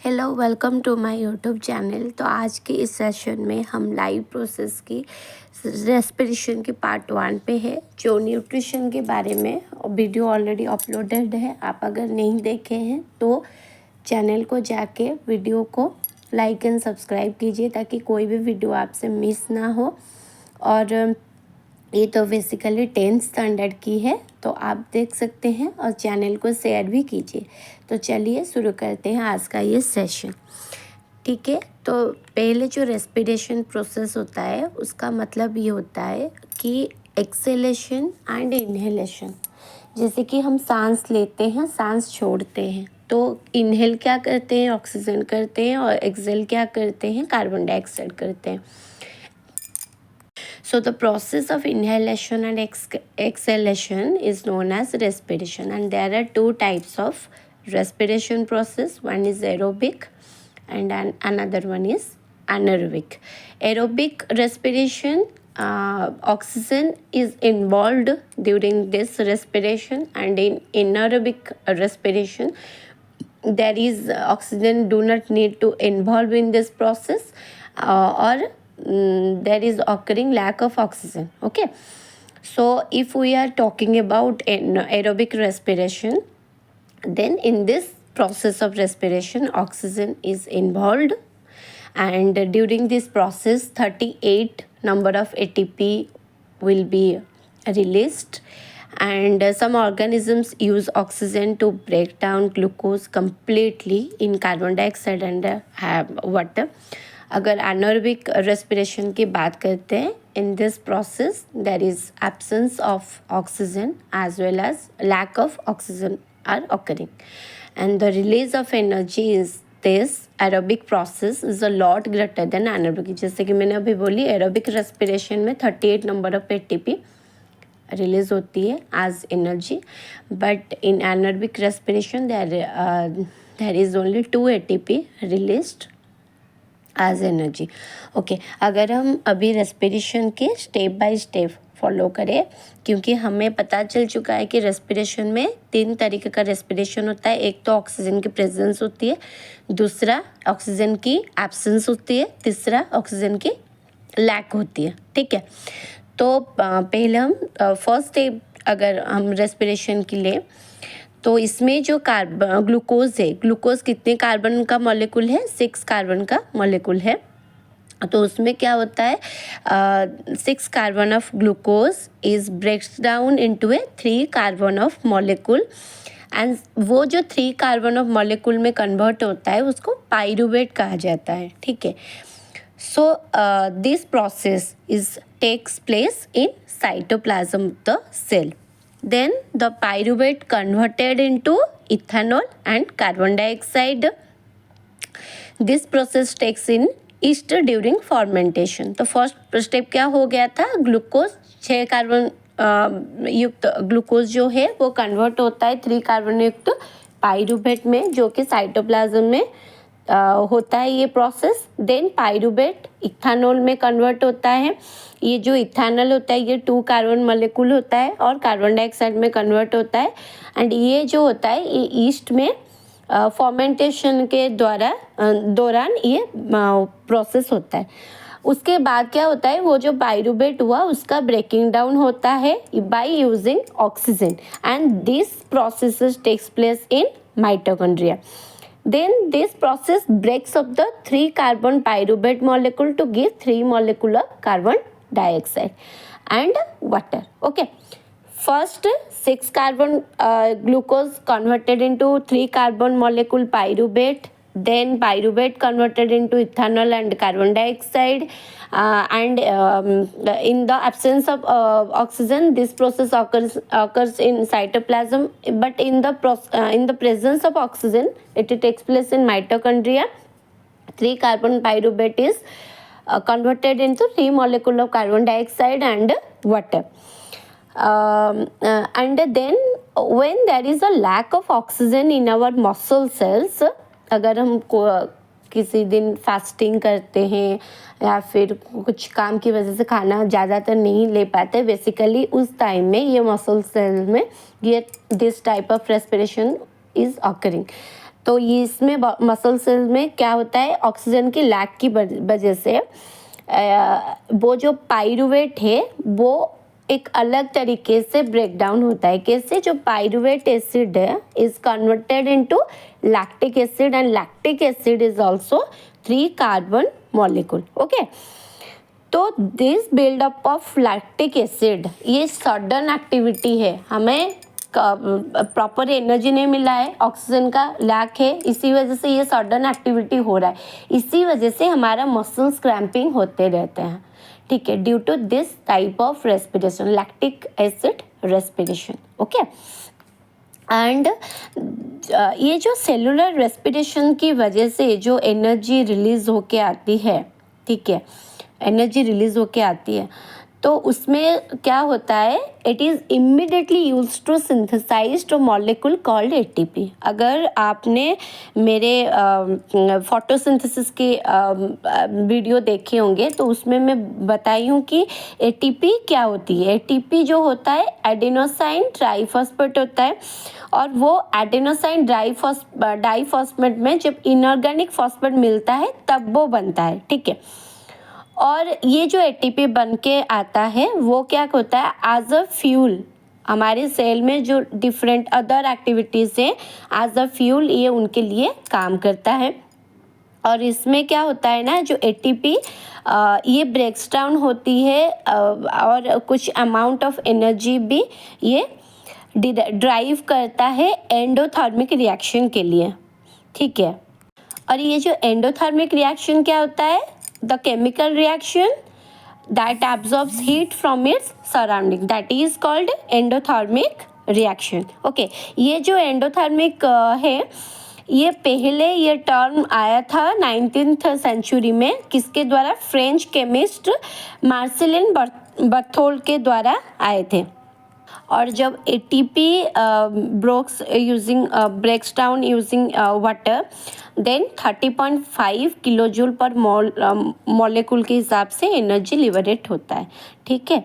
Hello welcome to my YouTube channel. तो आज के इस सेशन में हम लाइव प्रोसेस की रेस्पिरेशन की पार्ट 1 पे है, जो न्यूट्रिशन के बारे में वीडियो ऑलरेडी अपलोडेड है। आप अगर नहीं देखे हैं तो चैनल को जाके वीडियो को लाइक एंड सब्सक्राइब कीजिए ताकि कोई भी वीडियो आपसे मिस ना हो। और ये तो बेसिकली 10th स्टैंडर्ड की है, तो आप देख सकते हैं और चैनल को शेयर भी कीजिए। तो चलिए शुरू करते हैं आज का ये सेशन। ठीक है, तो पहले जो रेस्पिरेशन प्रोसेस होता है उसका मतलब ये होता है कि एक्सेलेशन एंड इनहेलेशन। जैसे कि हम सांस लेते हैं, सांस छोड़ते हैं, तो इनहेल क्या करते हैं, ऑक्सीजन करते हैं, और एक्सेल क्या करते हैं, कार्बन डाइऑक्साइड करते हैं। So the process of inhalation and exhalation is known as respiration, and there are two types of respiration process. One is aerobic and another one is anaerobic. Aerobic respiration, oxygen is involved during this respiration, and in anaerobic respiration there is oxygen do not need to involve in this process, or there is occurring lack of oxygen. Okay, so if we are talking about aerobic respiration, then in this process of respiration oxygen is involved, and during this process 38 number of ATP will be released, and some organisms use oxygen to break down glucose completely in carbon dioxide and water. अगर anaerobic respiration की बात करते हैं, in this process there is absence of oxygen as well as lack of oxygen are occurring, and the release of energy is this aerobic process is a lot greater than anaerobic. जैसे कि मैंने अभी बोली, aerobic respiration में 38 number of ATP release होती है as energy, but in anaerobic respiration there is only 2 ATP released as energy. Okay, अगर हम अभी रेस्पिरेशन के स्टेप बाय स्टेप फॉलो करें, क्योंकि हमें पता चल चुका है कि रेस्पिरेशन में 3 तरीके का रेस्पिरेशन होता है। एक तो ऑक्सीजन की प्रेजेंस होती है, दूसरा ऑक्सीजन की एब्सेंस होती है, तीसरा ऑक्सीजन की लैक होती है। ठीक है, तो पहले हम फर्स्ट स्टेप अगर हम रेस्पिरेशन की लें, तो इसमें जो ग्लूकोज है, ग्लूकोज कितने कार्बन का मॉलिक्यूल है, 6 कार्बन का मॉलिक्यूल है। तो उसमें क्या होता है, 6 carbon of glucose is breaks down into a 3 carbon of molecule, and वो जो 3 कार्बन ऑफ मॉलिक्यूल में कन्वर्ट होता है उसको पाइरूवेट कहा जाता है। ठीक है, so this process is takes place in cytoplasm of the cell. Then the pyruvate converted into ethanol and carbon dioxide. This process takes in yeast during fermentation. तो फर्स्ट स्टेप क्या हो गया था, ग्लूकोज 6 कार्बन युक्त glucose जो है वो convert होता है 3 कार्बन युक्त पाइरूवेट में, जो कि साइटोप्लाज्म में होता है ये प्रोसेस। देन पाइरूवेट इथानॉल में कन्वर्ट होता है। ये जो इथानॉल होता है ये 2 कार्बन मॉलिक्यूल होता है और कार्बन डाइऑक्साइड में कन्वर्ट होता है, एंड ये जो होता है ये ईस्ट में फर्मेंटेशन के दौरान ये प्रोसेस होता है। उसके बाद क्या होता है, वो जो पाइरूवेट हुआ उसका ब्रेकिंग डाउन होता है by using oxygen, and this process takes place in mitochondria. Then this process breaks up the 3 carbon pyruvate molecule to give 3 molecule of carbon dioxide and water. Okay, first 6 carbon glucose converted into 3 carbon molecule pyruvate, then pyruvate converted into ethanol and carbon dioxide, and in the absence of oxygen this process occurs in cytoplasm, but in the presence of oxygen it takes place in mitochondria. 3 carbon pyruvate is converted into 3 molecule of carbon dioxide and water. And then when there is a lack of oxygen in our muscle cells, अगर हम किसी दिन fasting करते हैं या फिर कुछ काम की वजह से खाना ज़्यादातर नहीं ले पाते, बेसिकली उस टाइम में ये मसल सेल में ये this type of respiration is occurring. तो ये इसमें मसल सेल में क्या होता है, ऑक्सीजन की लैक की वजह से वो जो पाइरूवेट है वो एक अलग तरीके से ब्रेक डाउन होता है। कैसे, जो पाइरूवेट एसिड है is converted into lactic acid and lactic acid is also 3 carbon molecule. Okay, तो this buildup of lactic acid ये सडन एक्टिविटी है, हमें प्रॉपर एनर्जी नहीं मिला है, ऑक्सीजन का लैक है, इसी वजह से ये सडन एक्टिविटी हो रहा है, इसी वजह से हमारा मसल्स क्रैम्पिंग होते रहते हैं। ठीक है, due to this type of respiration, lactic acid respiration. Okay, and ये जो सेलुलर रेस्पिरेशन की वजह से जो एनर्जी रिलीज होके आती है, ठीक है, एनर्जी रिलीज होके आती है, तो उसमें क्या होता है, it is immediately use to synthesise two molecule called ATP. अगर आपने मेरे फोटोसिंथेसिस के वीडियो देखे होंगे तो उसमें मैं बताई हूँ कि एटीपी क्या होती है। एटीपी जो होता है एडेनोसाइन ट्राइफॉस्फेट होता है, और वो एडेनोसाइन डाइफॉस्फेट में जब इनऑर्गेनिक फॉस्फेट मिलता है तब वो बनता है। ठीक है, और ये जो एटीपी बन के आता है वो क्या होता है, एज अ फ्यूल हमारे सेल में जो डिफरेंट अदर एक्टिविटीज़ हैं, एज अ फ्यूल ये उनके लिए काम करता है। और इसमें क्या होता है ना, जो एटीपी ये ब्रेक्स डाउन होती है और कुछ अमाउंट ऑफ एनर्जी भी ये ड्राइव करता है एंडोथर्मिक रिएक्शन के लिए। ठीक है, और ये जो एंडोथर्मिक रिएक्शन क्या होता है, the chemical reaction that absorbs heat from its surrounding, that is called endothermic reaction. Okay, ये जो एंडोथर्मिक है, ये पहले ये टर्म आया था 19th सेंचुरी में, किसके द्वारा, फ्रेंच केमिस्ट मार्सेलिन बर्थोल के द्वारा आए थे। और जब ATP breaks down using water, then 30.5 kilo joule पर मॉलिक्यूल के हिसाब से एनर्जी लिबरेट होता है। ठीक है,